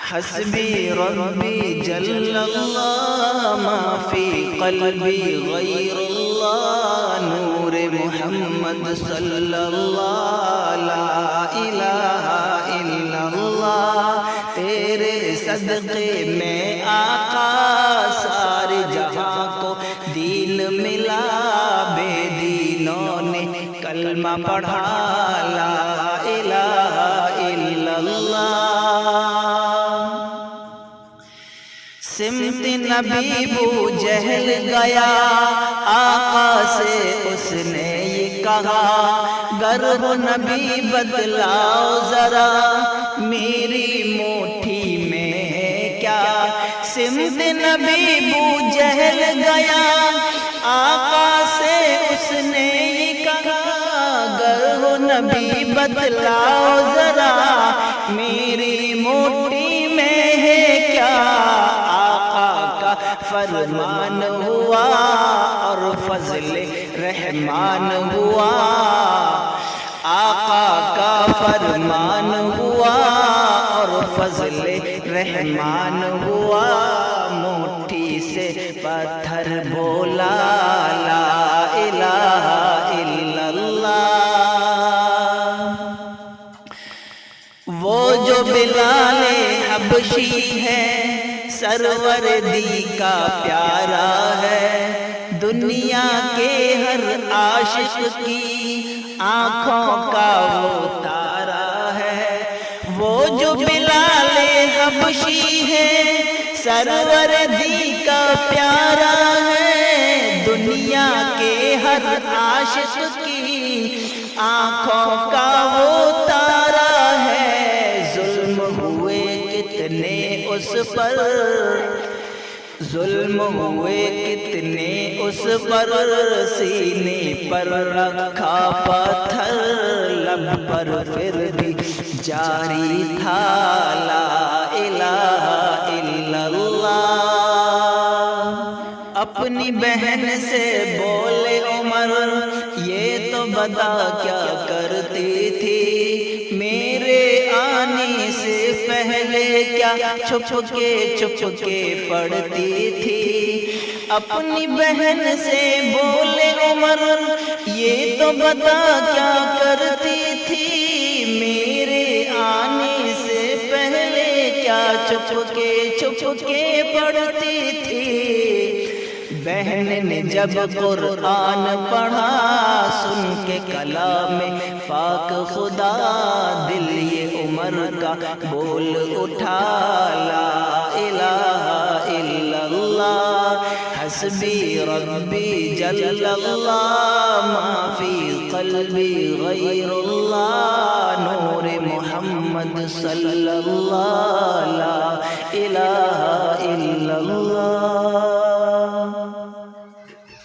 حسبی ربی جل اللہ ما فی قلبی غیر اللہ نور محمد صلی اللہ لا الہ الا اللہ تیرے صدقے میں آقا سارے جہاں کو دین ملا بے دینوں نے کلمہ پڑھا لا الہ الا اللہ سمت نبی بو جہل گیا آقا سے اس نے یہ کہا گر ہو نبی بدلاؤ ذرا میری مٹھی میں ہے کیا سمت نبی بو جہل گیا آقا سے اس نے یہ کہا گر ہو نبی بدلاؤ ذرا میری مٹھی میں ہے کیا فرمان ہوا اور فضل رحمان ہوا آقا کا فرمان ہوا اور فضل رحمان ہوا مٹھی سے پتھر بولا لا الہ الا اللہ وہ جو بلال حبشی ہے سرور دی کا پیارا ہے دنیا کے ہر عاشق کی آنکھوں کا وہ تارا ہے وہ جو بلال حبشی ہے سرور دی کا پیارا ہے دنیا کے ہر عاشق کی آنکھوں کا وہ تارا ہے ظلم ہوئے کتنے اس پر ظلم ہوئے کتنے اس پر سینے پر رکھا پتھر لب پر پھر بھی جاری تھا لا الہ الا اللہ اپنی بہن سے بولے عمر یہ تو بتا کیا کرتی تھی میرے آنے سے پہلے کیا چھپ کے پڑھتی تھی اپنی بہن سے بولے عمر یہ تو بتا کیا کرتی تھی میرے آنے سے پہلے کیا چھپ کے پڑھتی تھی بہن نے جب قرآن پڑھا سن کے کلام پاک خدا دل یہ عمر کا بول اٹھا لا الہ الا اللہ حسبی ربی جل اللہ ما فی قلبی غیر اللہ نور محمد صلی اللہ